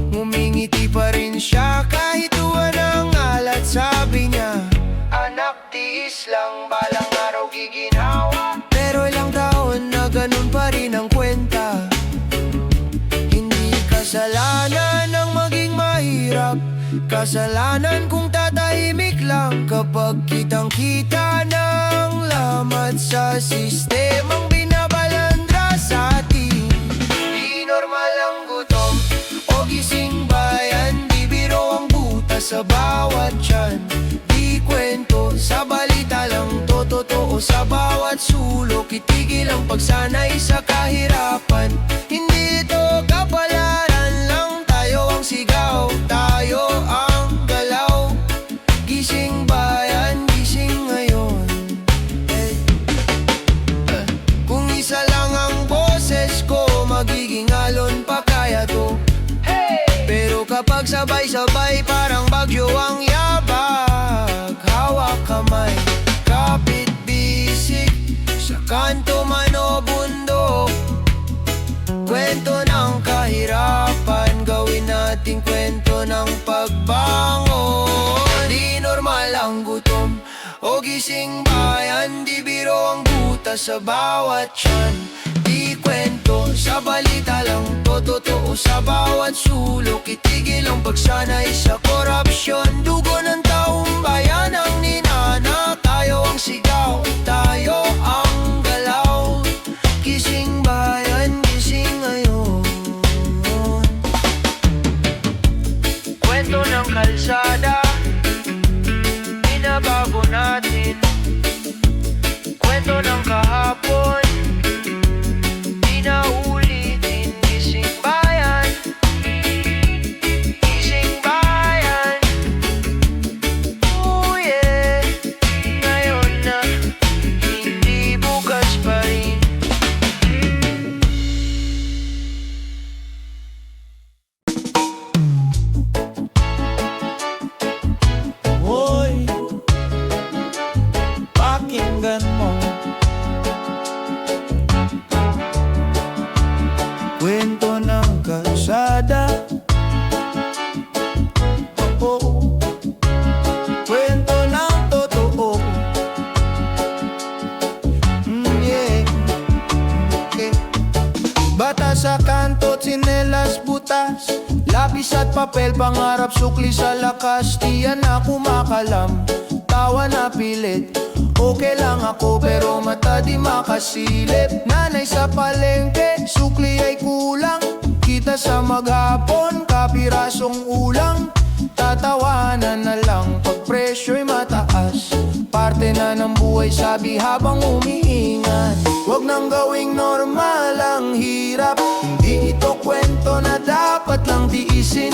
Ngumingiti pa rin siya kahit tuwa ng alat. Sabi niya, anak, tiis lang, balang araw giginawa. Pero ilang taon na ganun pa rin ang kwenta. Hindi kasalanan ang maging mahirap, kasalanan kung tatahimik lang. Kapag kitang-kita ng lamat sa sistemang binabalandra sa atin. Di normal ang gutom o gising bayan, di biro ang butas sa bawat tiyan. Di kwento sa balita lang, to totoo sa bawat sulok. Itigil ang pagsanay sa kahirapan, hindi ito kapalaran lang. Tayo ang sigaw, tayo ang galaw. Gising bayan, gising ngayon. Kung isa lang ang boses ko, magiging alon pa kaya to. Pero kapag sabay-sabay, parang bagyo ang yabag. Hawak kamay, kapit bisik, sa kanto man o bundok. Kwento ng kahirapan, gawin nating kwento ng pagbangon. Di normal ang gutom o gising bayan, di biro ang butas sa bawat tiyan. Di kwento sa balita lang, to totoo sa bawat sulok. Itigil ang pagsanay sa korupsyon, dugo ng taong bayan ang ninana. Tayo ang sigaw, tayo ang galaw. Gising bayan, gising ngayon. Kwento ng kalsada, binabago natin. Kwento ng kahapon, di na ulitin. Gising bayan, gising bayan. Oh yeah, ngayon na, hindi bukas pa rin. Hoy, pakinggan mo. Kwento ng kalsada. Oh, kwento ng totoo. Yeah. Okay. Bata sa kanto, tsinelas butas, lapis at papel, pangarap sukli sa lakas. Tiyan na kumakalam, tawa na pilit, Okay lang ako pero mata di makasilip. Nanay sa palengke, sukli ay kulang. Kita sa maghapon, kapirasong ulang. Tatawanan na lang pag presyo'y mataas. Parte na ng buhay sabi habang umiingat. Huwag nang gawing normal ang hirap. Hindi ito kwento na dapat lang tiisin.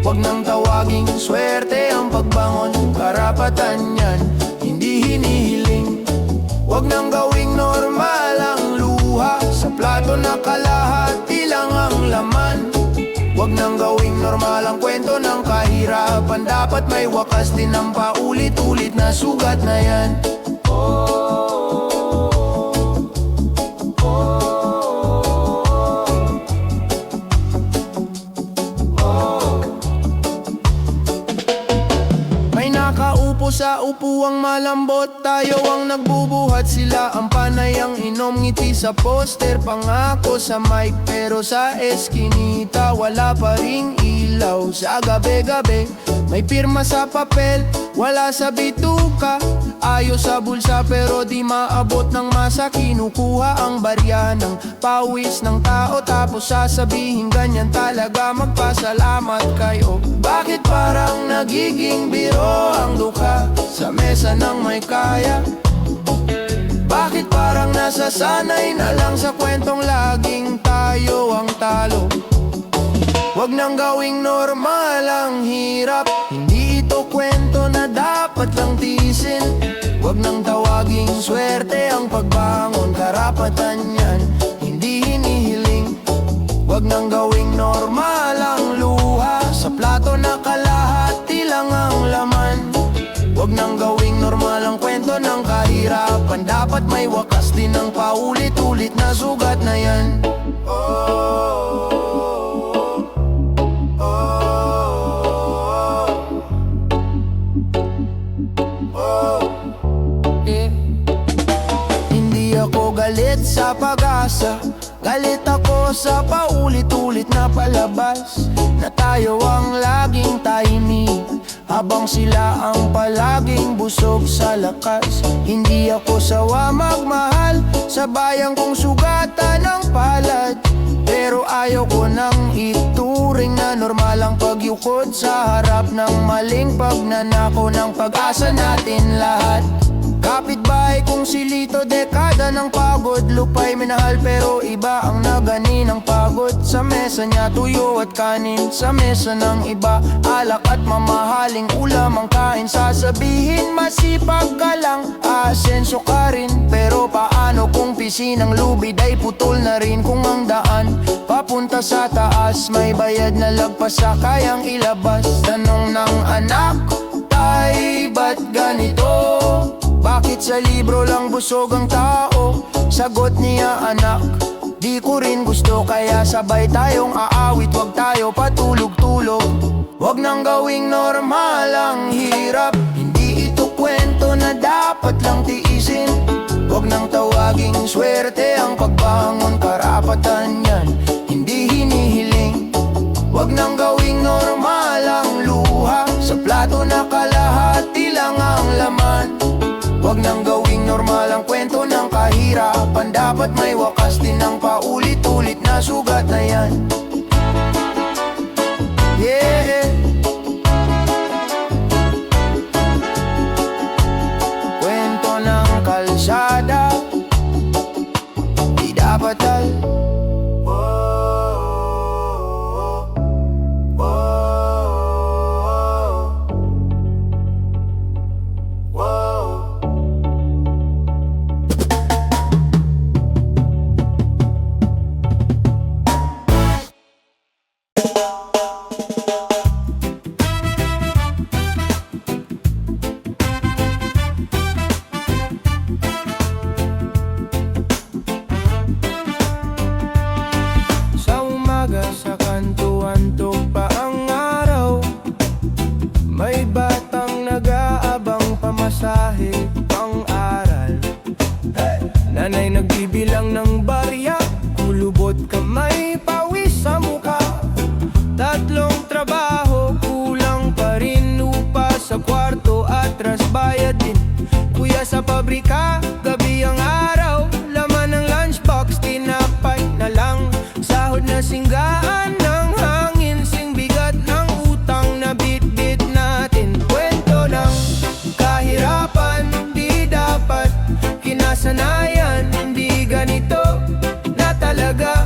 Huwag nang tawaging swerte ang pagbangon. Karapatan yan, hindi hinihiling. Huwag nang gawing normal ang luha. Sa plato na kalahati lang ang laman. Huwag nang gawing normal ang kwento ng kahirapan. Dapat may wakas din ang paulit-ulit na sugat na yan. May nakaupo sa upuang malambot. Tayo ang nagbubuhat, sila ang panayang inom. Ngiti sa poster, pangako sa mic. Pero sa eskinita, wala pa ring ilaw. Sa gabi-gabi, may pirma sa papel, wala sa bituka. Ayos sa bulsa pero di maabot ng masa. Kinukuha ang barya ng pawis ng tao. Tapos sasabihin ganyan talaga, magpasalamat kayo. Bakit parang nagiging biro ang duka sa mesa ng may kaya? Bakit parang nasasanay na lang sa kwentong laging tayo ang talo? Huwag nang gawing normal ang hirap. Hindi ito kwento na dapat lang tiisin. Huwag nang tawaging swerte ang pagbangon. Karapatan yan, hindi hinihiling. Huwag nang gawing normal ang luha. Sa plato na kalahati lang ang laman. Huwag nang gawing normal ang kwento ng kahirapan. Dapat may wakas din ang paulit-ulit na sugat na yan. Hindi ako galit sa pag-asa, galit ako sa paulit-ulit na palabas. Na tayo ang laging tahimik, habang sila ang palaging busog sa lakas. Hindi ako sawa magmahal sa bayang kong sugatan ng palad. Pero ayaw ko nang ituring na normal ang pagyukod sa harap ng maling pagnanakaw ng pag-asa natin lahat. Kapitbahay kong silito, dekada ng pagod. Lupa'y minahal pero iba ang nagani ng pagod. Sa mesa niya tuyo at kanin, sa mesa ng iba alak at mamahaling ulam ang kain. Sasabihin masipag ka lang, asenso ka rin. Pero paano kung pisinang lubid ay putol na rin? Kung ang daan papunta sa taas, may bayad na lagpas sa kayang ilabas. Tanong ng anak, tay, ba't ganito? Bakit sa libro lang busog ang tao? Sagot niya, anak, di ko rin gusto. Kaya sabay tayong aawit, wag tayo patulog-tulog. Wag nang gawing normal ang hirap. Hindi ito kwento na dapat lang tiisin. Wag nang tawaging swerte ang pagbangon. Karapatan yan, hindi hinihiling. Wag nang gawing normal ang luha. Sa plato na kalahati lang ang laman. Huwag nang gawing normal ang kwento ng kahirapan. Dapat may wakas din ang paulit-ulit na sugat na yan. Yeah. Kwento ng kalsada, di dapat al. Sa kanto-antok pa ang araw, may batang nag-aabang pamasahe pang-aral. Nanay nagbibilang ng barya, kulubot kamay, pawis sa mukha. Tatlong trabaho, kulang pa rin upa sa kwarto, atras bayad din. Kuya sa sa pabrika, gabi ang araw, laman ng lunchbox, tinapay na lang. Sahod na singgaan ng hangin, sing bigat ng utang na bit-bit natin. Kwento ng kahirapan, di dapat kinasanayan. Hindi ganito na talaga,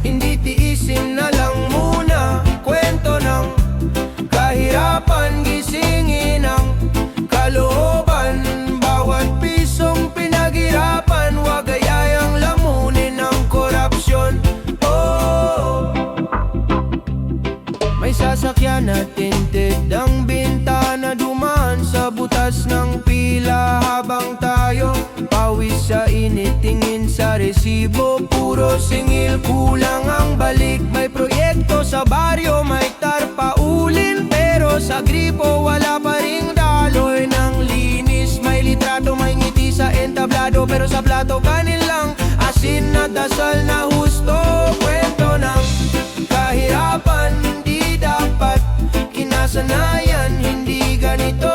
hindi tiisin na lang muna. Kwento ng kahirapan, gisingin ang kalooban. Bawat pisong pinaghirapan, wag gayayang lamunin ng korupsyon. Oh, may sasakyan na tinted ang bintana, dumaan sa butas ng pila. Habang tayo pawis sa init, tingin sa resibo, puro singil, kulang ang balik. May proyekto sa baryo, may tarpaulin, pero sa gripo wala pa ring daloy ng linis. May litrato, may ngiti sa entablado, pero sa plato kanin lang, asin na dasal na husto. Kwento ng kahirapan, di dapat kinasanayan. Hindi ganito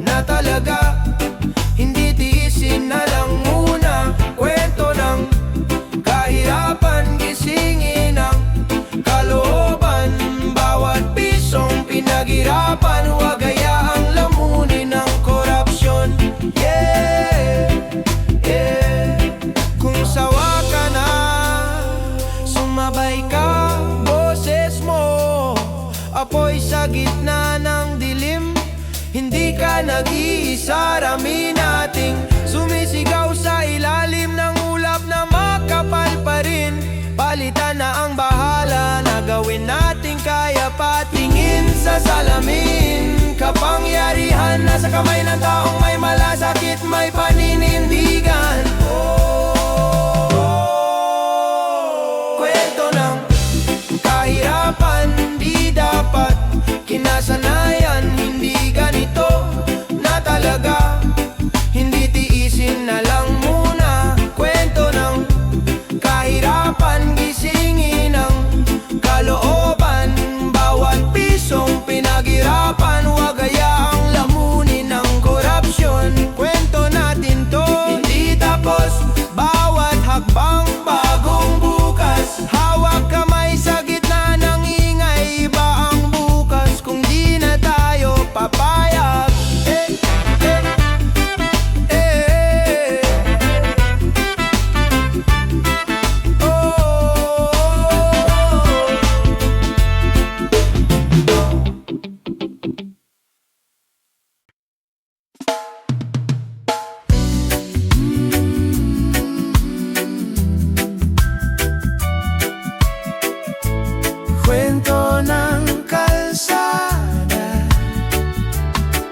na talaga, hindi tiisin na lang muna. Kwento ng kahirapan, gisingin ang kalooban. Bawat pisong pinaghirapan, huwag hayaang lamunin ng korupsyon. Yeah, yeah. Kung sawa ka na, sumabay ka, boses mo apoy sa gitna ng dilim. Hindi ka nag-iisa, rami nating sumisigaw sa ilalim ng ulap na makapal pa rin. Palitan na ang bahala, na gawin nating kaya pa. Tingin sa salamin, kapangyarihan nasa kamay ng taong may malasakit, may paninindigan. Oh, kwento ng kahirapan, di dapat kinasanayan. Hindi ganito na talaga, hindi tiisin na lang muna. Kwento ng kahirapan, gisingin ang kalooban. Bawat pisong pinaghirapan, huwag hayaang lamunin ng korupsyon. Kwento natin to, hindi tapos, bawat hakbang bagong bukas. Hawak kamay sa gitna ng ingay, iba ang bukas kung di na tayo papayag. Eh, eh, eh, oh. Kwento ng kalsada,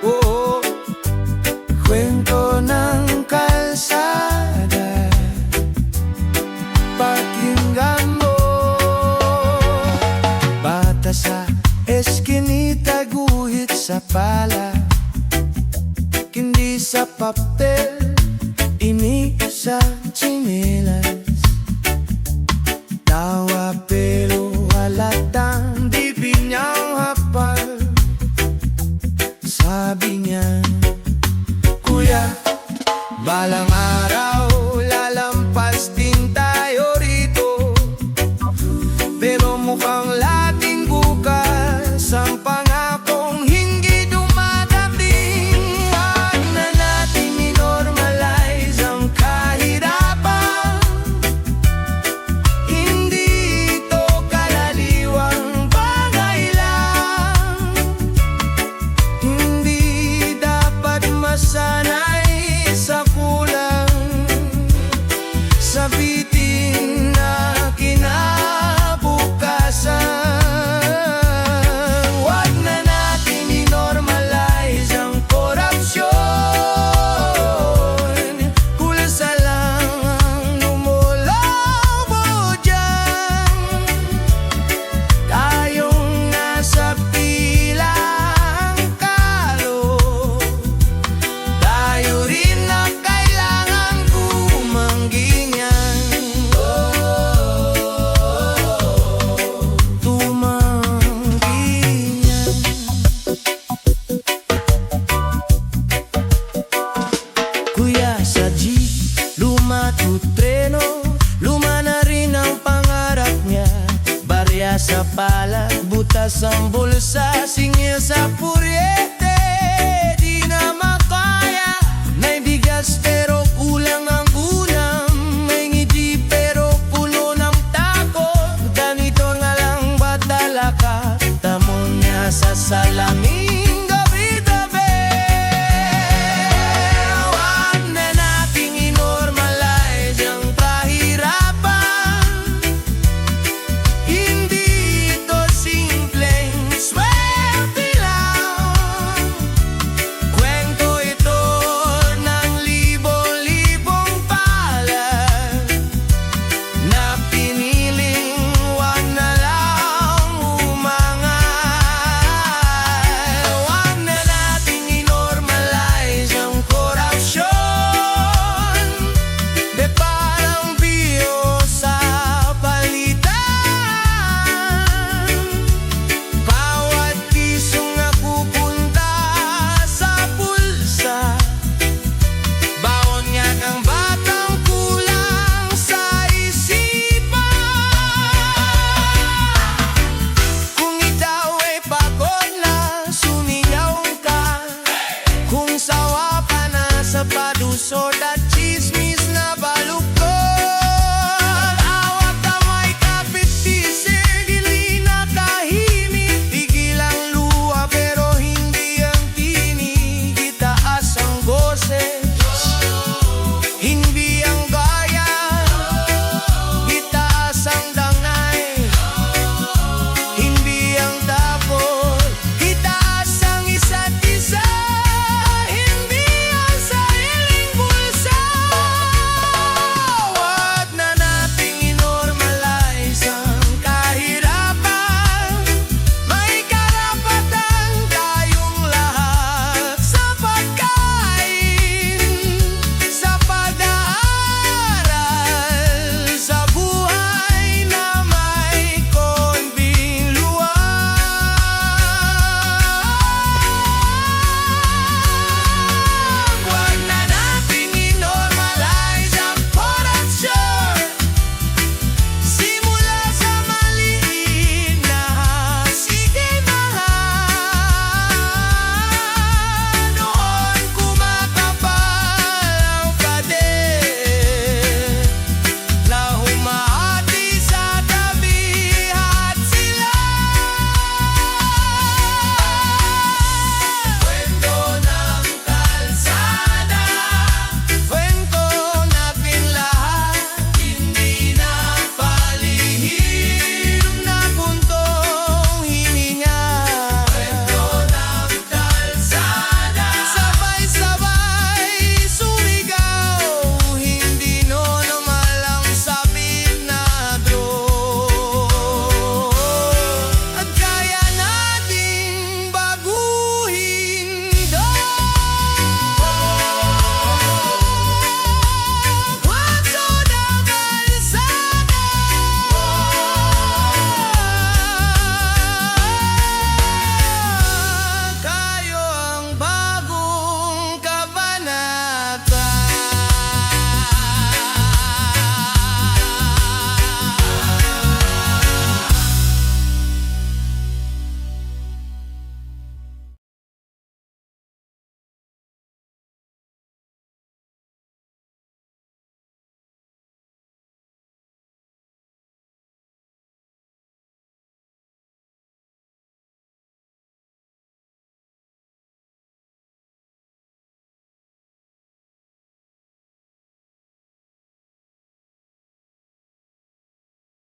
oo, kwento ng kalsada, pakinggan mo. Bata sa eskinita, guhit sa pala, hindi sa papel, ini sa tsinelas. Tawa pero halatang di pinyang hapal. Sabi niya, kuya, balang araw lalampas din tayo rito, pero mukhang lating bukas ang pangakong hindi dumadating. Wag na natin i-normalize ang kahirapan. Hindi ito kalaliwang bagay lang. Hindi dapat masanay sa kulang, sa bitin na kinabukasan. Wag na natin i-normalize ang korupsyon. Kulsa lang ang lumulabo dyan. Tayong nasa pilang kalo, tayo rin na kailangan kumanggingan. magtutreno, luma na rin ang pangarap niya. Barya sa palad, butas ang bulsa, singil sa purye.